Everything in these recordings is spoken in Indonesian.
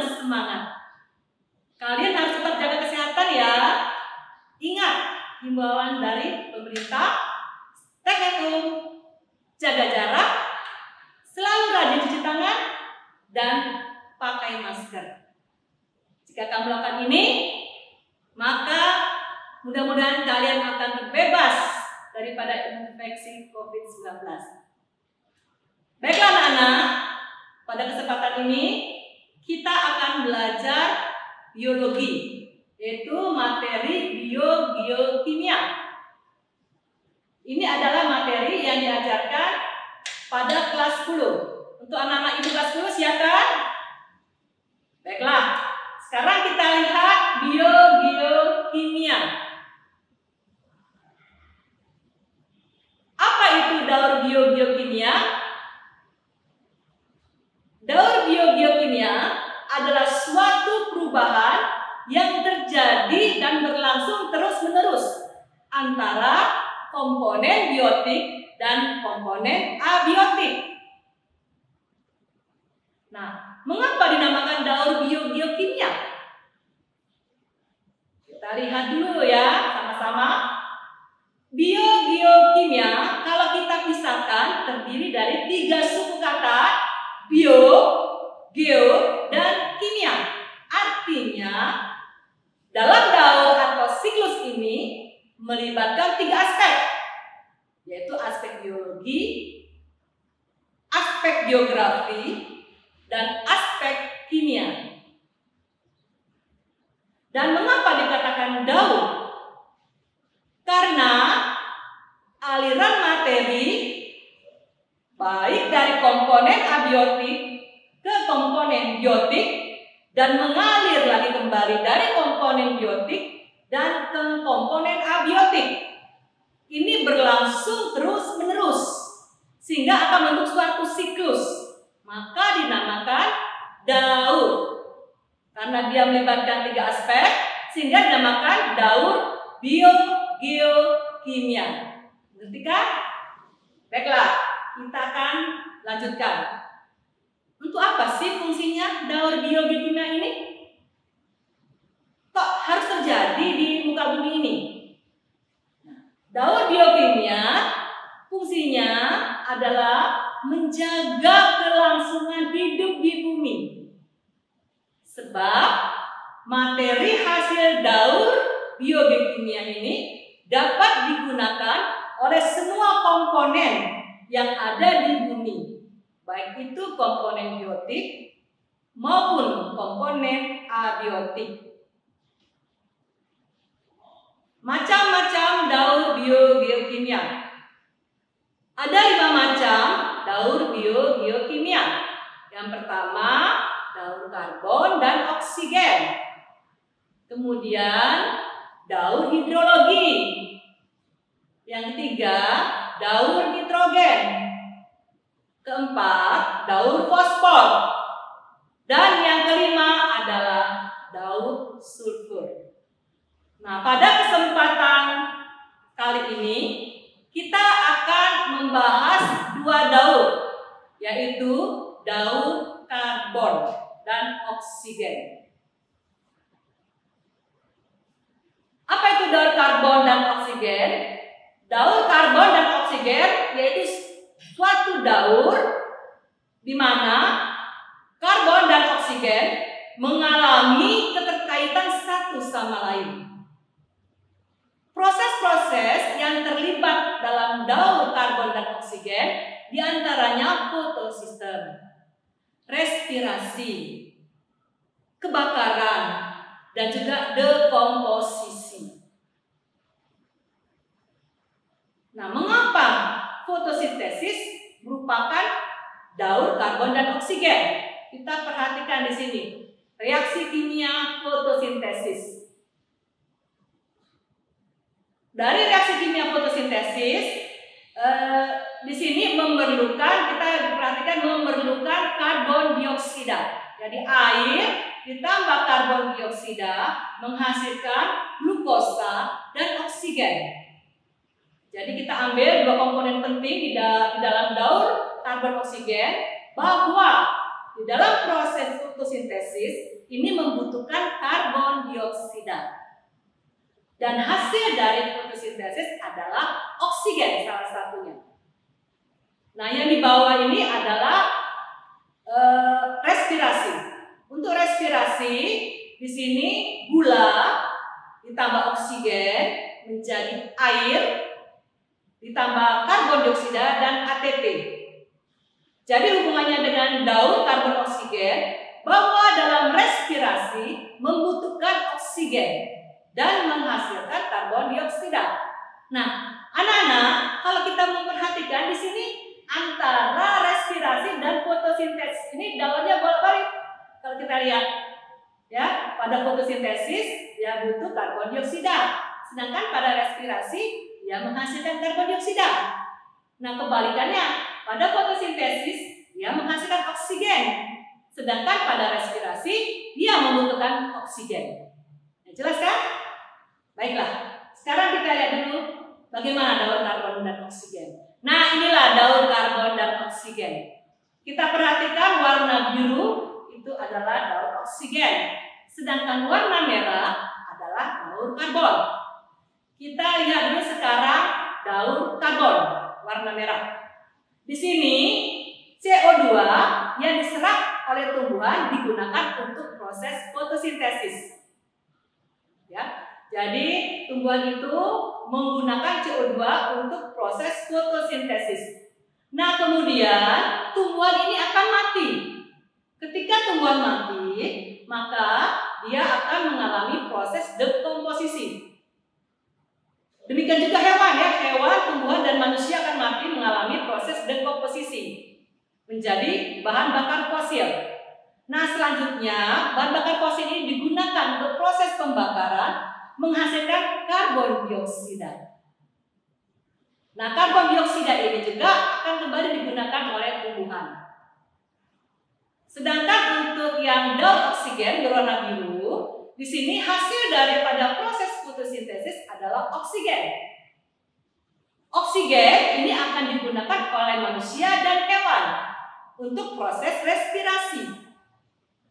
dengan semangat. Kalian harus tetap jaga kesehatan ya. Ingat himbauan dari pemerintah, stay at home, jaga jarak, selalu rajin cuci tangan, dan pakai masker. Jika kamu lakukan ini, maka mudah-mudahan kalian akan terbebas daripada infeksi COVID-19. Baiklah anak-anak, pada kesempatan ini kita akan belajar biologi, yaitu materi biogeokimia. Ini adalah materi yang diajarkan pada kelas 10. Untuk anak-anak ibu kelas 10 siapkan? Baiklah, sekarang kita lihat biogeokimia. Apa itu daur biogeokimia? Daur biogeokimia adalah suatu perubahan yang terjadi dan berlangsung terus-menerus antara komponen biotik dan komponen abiotik. Nah, mengapa dinamakan daur biogeokimia? Kita lihat dulu ya sama-sama. Biogeokimia kalau kita pisahkan terdiri dari 3 suku kata: bio, geo, dan kimia. Artinya dalam daur atau siklus ini melibatkan 3 aspek, yaitu aspek biologi, aspek geografi, dan aspek kimia. Dan mengapa dikatakan daur? Karena aliran materi baik dari komponen abiotik ke komponen biotik dan mengalir lagi kembali dari komponen biotik dan ke komponen abiotik. Ini berlangsung terus-menerus sehingga akan membentuk suatu siklus. Maka dinamakan daur. Karena dia melibatkan 3 aspek sehingga dinamakan daur biogeokimia. Ngerti kan? Baiklah, kita akan lanjutkan. Untuk apa sih fungsinya daur biogeokimia ini? Kok harus terjadi di muka bumi ini? Daur biokimia fungsinya adalah menjaga kelangsungan hidup di bumi. Sebab materi hasil daur biogeokimia ini dapat digunakan oleh semua komponen yang ada di bumi, baik itu komponen biotik maupun komponen abiotik. Macam-macam daur biogeokimia. Ada 5 macam daur biogeokimia. Yang pertama, daur karbon dan oksigen. Kemudian, daur hidrologi. Yang ketiga, daur nitrogen. Keempat, daur fosfor. Dan yang kelima adalah daur sulfur. Nah, pada kesempatan kali ini kita akan membahas 2 daur, yaitu daur karbon dan oksigen. Apa itu daur karbon dan oksigen? Daur karbon dan oksigen yaitu suatu daur di mana karbon dan oksigen mengalami keterkaitan satu sama lain. Proses-proses yang terlibat dalam daur karbon dan oksigen diantaranya fotosistem, respirasi, kebakaran, dan juga dekomposisi. Nah, mengapa fotosintesis merupakan daur karbon dan oksigen? Kita perhatikan di sini, reaksi kimia fotosintesis. Dari reaksi kimia fotosintesis, di sini kita diperhatikan memerlukan karbon dioksida. Jadi air ditambah karbon dioksida menghasilkan glukosa dan oksigen. Jadi kita ambil 2 komponen penting di dalam daur karbon oksigen, bahwa di dalam proses fotosintesis membutuhkan karbon dioksida. Dan hasil dari fotosintesis adalah oksigen salah satunya. Nah, yang di bawah ini adalah respirasi. Untuk respirasi, di sini gula ditambah oksigen menjadi air, ditambah karbon dioksida dan ATP. Jadi hubungannya dengan daur karbon oksigen, bahwa dalam respirasi membutuhkan oksigen dan menghasilkan karbon dioksida. Nah, anak-anak, kalau kita memperhatikan di sini antara respirasi dan fotosintesis ini daunnya bolak-balik. Kalau kita lihat, ya, pada fotosintesis dia butuh karbon dioksida, sedangkan pada respirasi dia menghasilkan karbon dioksida. Nah, kebalikannya, pada fotosintesis dia menghasilkan oksigen, sedangkan pada respirasi dia membutuhkan oksigen. Nah, jelas kan? Baiklah, sekarang kita lihat dulu bagaimana daur karbon dan oksigen. Nah, inilah daur karbon dan oksigen. Kita perhatikan warna biru itu adalah daur oksigen, sedangkan warna merah adalah daur karbon. Kita lihat dulu sekarang daur karbon warna merah. Di sini CO2 yang diserap oleh tumbuhan digunakan untuk proses fotosintesis. Ya. Jadi tumbuhan itu menggunakan CO2 untuk proses fotosintesis. Nah, kemudian tumbuhan ini akan mati. Ketika tumbuhan mati, maka dia akan mengalami proses dekomposisi. Demikian juga hewan, ya, hewan, tumbuhan dan manusia akan mati mengalami proses dekomposisi menjadi bahan bakar fosil. Nah, selanjutnya bahan bakar fosil ini digunakan untuk proses pembakaran menghasilkan karbon dioksida. Nah, karbon dioksida ini juga akan kembali digunakan oleh tumbuhan. Sedangkan untuk yang daur oksigen berwarna biru, di sini hasil daripada proses fotosintesis adalah oksigen. Oksigen ini akan digunakan oleh manusia dan hewan untuk proses respirasi.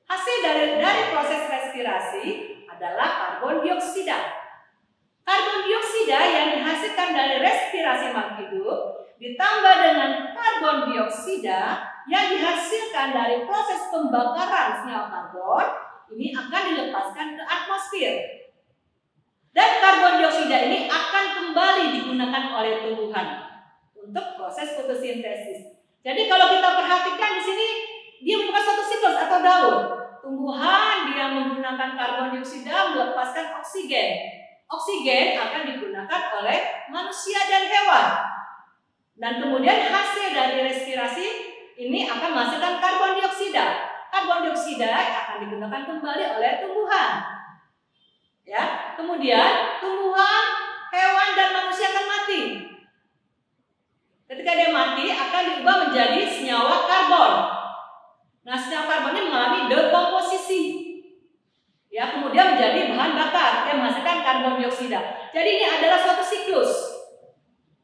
Hasil dari proses respirasi adalah karbon dioksida. Karbon dioksida yang dihasilkan dari respirasi makhluk hidup ditambah dengan karbon dioksida yang dihasilkan dari proses pembakaran senyawa karbon ini akan dilepaskan ke atmosfer. Dan karbon dioksida ini akan kembali digunakan oleh tumbuhan untuk proses fotosintesis. Jadi kalau kita perhatikan di sini dia merupakan suatu siklus atau daur. Tumbuhan dia menggunakan karbon dioksida melepaskan oksigen. Oksigen akan digunakan oleh manusia dan hewan. Dan kemudian hasil dari respirasi ini akan menghasilkan karbon dioksida. Karbon dioksida akan digunakan kembali oleh tumbuhan. Ya, kemudian tumbuhan, hewan dan manusia akan mati. Ketika dia mati akan diubah menjadi senyawa karbon. Nah, senyawa karbon ini mengalami dekomposisi. Ya, kemudian menjadi bahan bakar yang menghasilkan karbon dioksida. Jadi ini adalah suatu siklus.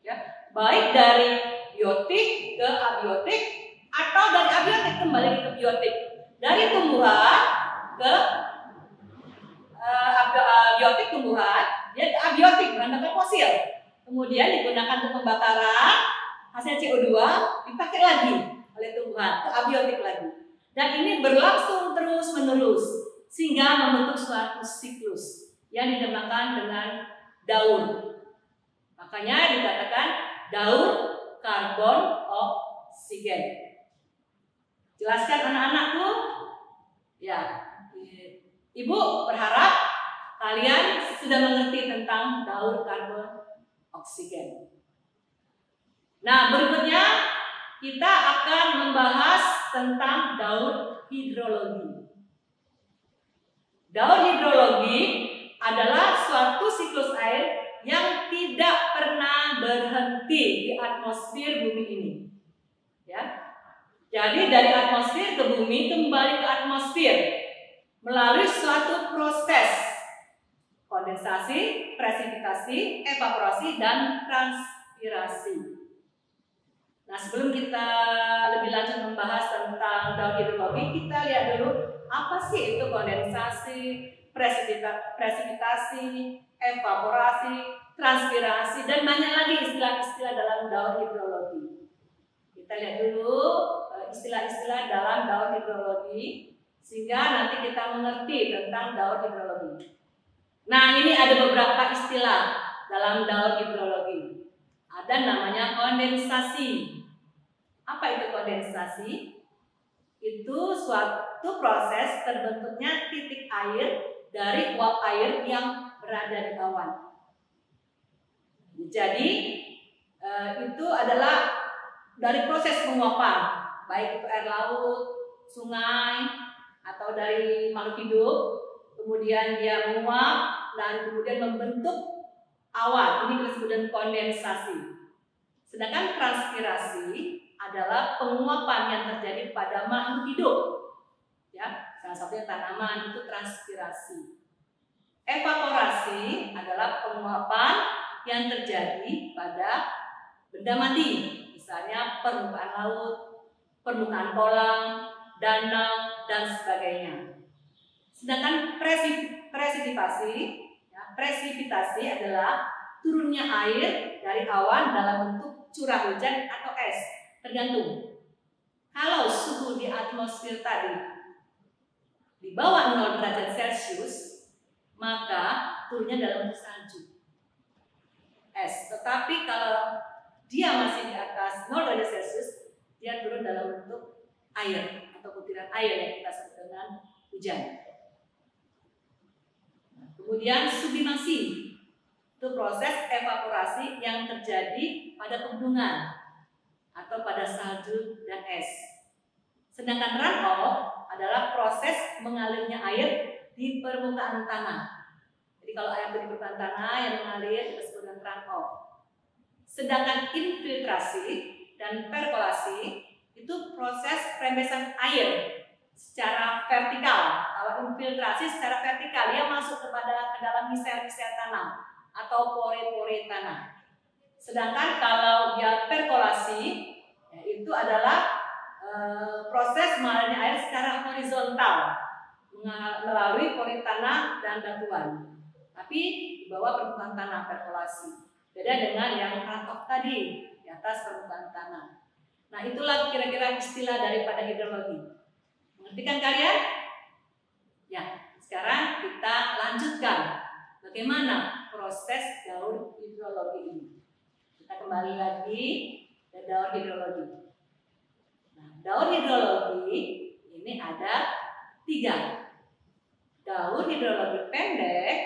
Ya, baik dari biotik ke abiotik atau dari abiotik kembali ke biotik. Dari tumbuhan ke biotik tumbuhan, dia ke abiotik bahan bakar fosil. Kemudian digunakan untuk pembakaran, hasil CO2 dipakai lagi oleh tumbuhan ke abiotik lagi. Dan ini berlangsung terus-menerus sehingga membentuk suatu siklus yang dinamakan dengan daur. Makanya dikatakan daur karbon oksigen. Jelaskan anak-anakku? Ya, Ibu berharap kalian sudah mengerti tentang daur karbon oksigen. Nah, berikutnya kita akan membahas tentang daur hidrologi. Daur hidrologi adalah suatu siklus air yang tidak pernah berhenti di atmosfer bumi ini. Ya. Jadi dari atmosfer ke bumi kembali ke atmosfer melalui suatu proses kondensasi, presipitasi, evaporasi, dan transpirasi. Nah, sebelum kita lebih lanjut membahas tentang daur hidrologi, kita lihat dulu Apa sih itu kondensasi, presipitasi, evaporasi, transpirasi, dan banyak lagi istilah-istilah dalam daur hidrologi. Kita lihat dulu istilah-istilah dalam daur hidrologi sehingga nanti kita mengerti tentang daur hidrologi. Nah, ini ada beberapa istilah dalam daur hidrologi. Ada namanya kondensasi. Apa itu kondensasi? Itu suatu proses terbentuknya titik air dari uap air yang berada di awan. Jadi itu adalah dari proses penguapan, baik itu air laut, sungai, atau dari makhluk hidup, kemudian dia menguap dan kemudian membentuk awan. Ini kita sebut dengan kondensasi. Sedangkan transpirasi adalah penguapan yang terjadi pada makhluk hidup. Ya, salah satunya tanaman itu transpirasi. Evaporasi adalah penguapan yang terjadi pada benda mati, misalnya permukaan laut, permukaan kolam, danau, dan sebagainya. Sedangkan presipitasi adalah turunnya air dari awan dalam bentuk curah hujan atau es, tergantung. Kalau suhu di atmosfer tadi di bawah 0 derajat Celcius, maka turunnya dalam bentuk salju, es. Tetapi kalau dia masih di atas 0 derajat Celcius, dia turun dalam bentuk air atau butiran air yang kita sebut dengan hujan. Kemudian sublimasi, itu proses evaporasi yang terjadi pada pegunungan atau pada salju dan es. Sedangkan runoff adalah proses mengalirnya air di permukaan tanah. Jadi kalau air di permukaan tanah yang mengalir disebut dengan runoff. Sedangkan infiltrasi dan perkolasi itu proses rembesan air secara vertikal. Kalau infiltrasi secara vertikal, dia masuk ke dalam misel-misel tanah atau pori-pori tanah. Sedangkan kalau dia perkolasi, ya, itu adalah proses mengalirnya air secara horizontal melalui pori tanah dan batuan, tapi di bawah permukaan tanah perkolasi. Beda dengan yang runoff tadi di atas permukaan tanah. Nah, itulah kira-kira istilah daripada hidrologi. Mengerti kan kalian? Ya, sekarang kita lanjutkan bagaimana proses daur hidrologi ini. Kita kembali lagi ke daur hidrologi. Nah, daur hidrologi ini ada 3. Daur hidrologi pendek,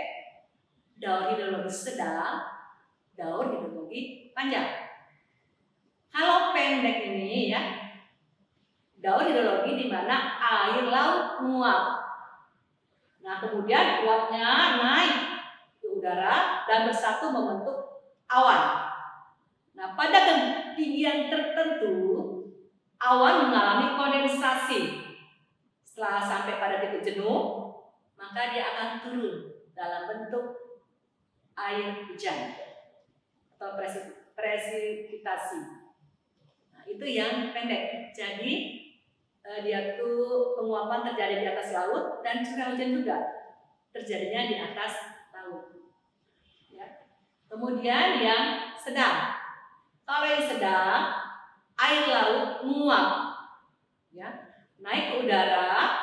daur hidrologi sedang, daur hidrologi panjang. Kalau pendek ini ya, daur hidrologi di mana air laut menguap. Nah, kemudian uapnya naik ke udara dan bersatu membentuk awan. Nah, pada ketinggian tertentu awan mengalami kondensasi. Setelah sampai pada titik jenuh, maka dia akan turun dalam bentuk air hujan atau presipitasi. Nah, itu yang pendek. Jadi dia tuh penguapan terjadi di atas laut dan curah hujan juga terjadinya di atas laut. Ya. Kemudian yang sedang. Kalau yang sedang, air laut menguap, ya, naik ke udara,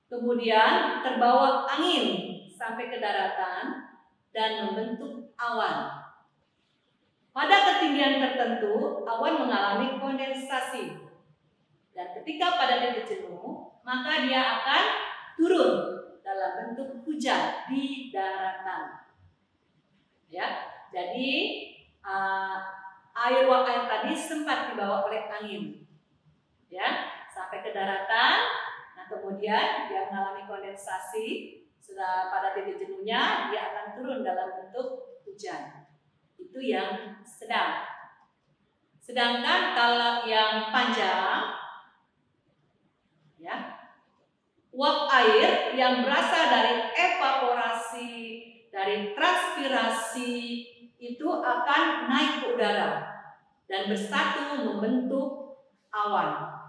kemudian terbawa angin sampai ke daratan dan membentuk awan. Pada ketinggian tertentu, awan mengalami kondensasi. Dan ketika pada titik jenuh, maka dia akan turun dalam bentuk hujan di daratan. Ya, jadi uap air tadi sempat dibawa oleh angin, ya, sampai ke daratan. Nah, kemudian dia mengalami kondensasi. Sudah pada titik jenuhnya, dia akan turun dalam bentuk hujan. Itu yang sedang. Sedangkan kalau yang panjang, ya, uap air yang berasal dari evaporasi, dari transpirasi itu akan naik ke udara dan bersatu membentuk awan.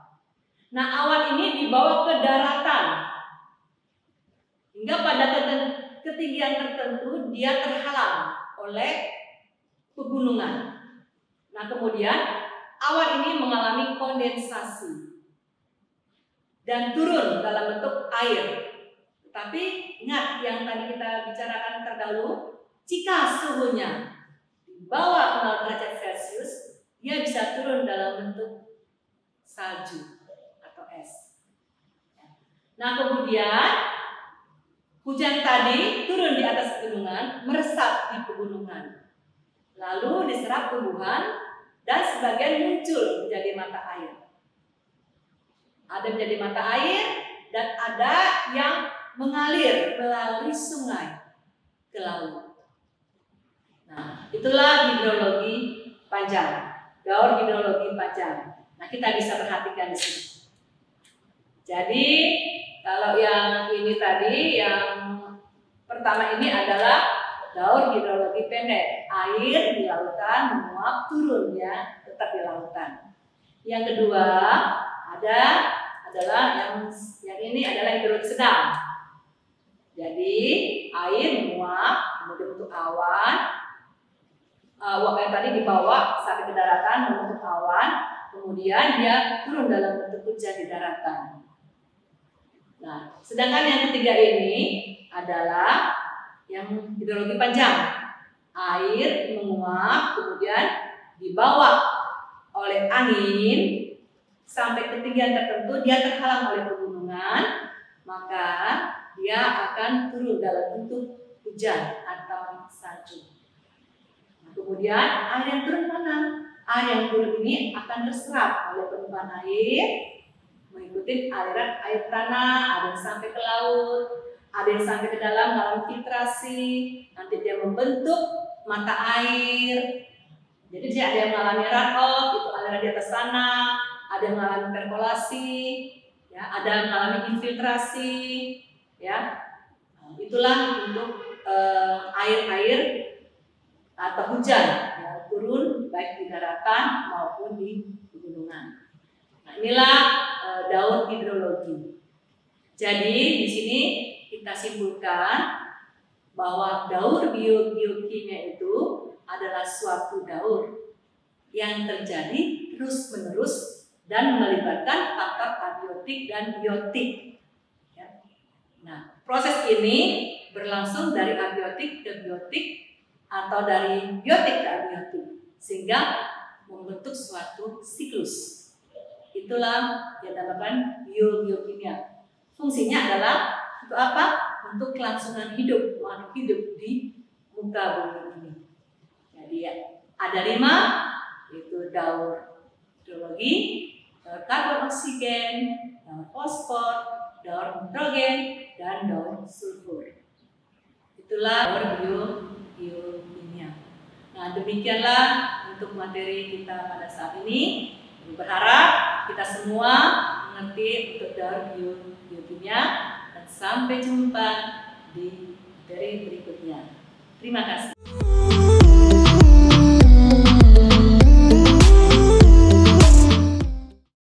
Nah, awan ini dibawa ke daratan ketinggian tertentu dia terhalang oleh pegunungan. Nah, kemudian awan ini mengalami kondensasi dan turun dalam bentuk air. Tapi ingat yang tadi kita bicarakan terdahulu, jika suhunya di bawah 0 derajat Celcius, dia bisa turun dalam bentuk salju atau es. Nah, kemudian hujan tadi turun di atas pegunungan, meresap di pegunungan, lalu diserap tumbuhan dan sebagian muncul menjadi mata air. Ada menjadi mata air dan ada yang mengalir melalui sungai ke laut. Nah, itulah hidrologi panjang, gaur hidrologi panjang. Nah, kita bisa perhatikan di sini. Jadi, kalau yang ini tadi, yang pertama ini adalah gaur hidrologi pendek, air di lautan menguap turun ya, tetap di lautan. Yang kedua adalah yang ini adalah hidrologi sedang. Jadi air menguap kemudian bentuk awan, uap yang tadi dibawa sampai ke daratan membentuk awan, kemudian dia turun dalam bentuk hujan di daratan. Nah, sedangkan yang ketiga ini adalah yang hidrologi panjang. Air menguap kemudian dibawa oleh angin sampai ketinggian tertentu, dia terhalang oleh pegunungan, maka dia akan turun dalam bentuk hujan atau salju. Nah, kemudian air yang turun mana? Air yang turun ini akan terserap oleh penumpang air, mengikuti aliran air tanah, ada yang sampai ke laut, ada yang sampai ke dalam filtrasi, nanti dia membentuk mata air. Jadi dia ada yang mengalami runoff, itu aliran di atas tanah, ada yang mengalami perkolasi, ya, ada yang mengalami infiltrasi, ya. Nah, itulah untuk air-air atau hujan yang turun baik di daratan maupun di pegunungan. Nah, inilah daur hidrologi. Jadi di sini kita simpulkan bahwa daur biokimia itu adalah suatu daur yang terjadi terus-menerus dan melibatkan faktor abiotik dan biotik. Ya. Nah, proses ini berlangsung dari abiotik ke biotik atau dari biotik ke abiotik sehingga membentuk suatu siklus. Itulah yang dinamakan biokimia. Fungsinya adalah untuk apa? Untuk kelangsungan hidup makhluk hidup di muka bumi ini. Jadi ya, ada 5, yaitu daur hidrologi, daur karbon oksigen, daur fosfor, daur nitrogen, dan daur sulfur. Itulah daur biokimia. Nah, demikianlah untuk materi kita pada saat ini. Berharap kita semua mengerti untuk daur biokimia dan sampai jumpa di materi berikutnya. Terima kasih.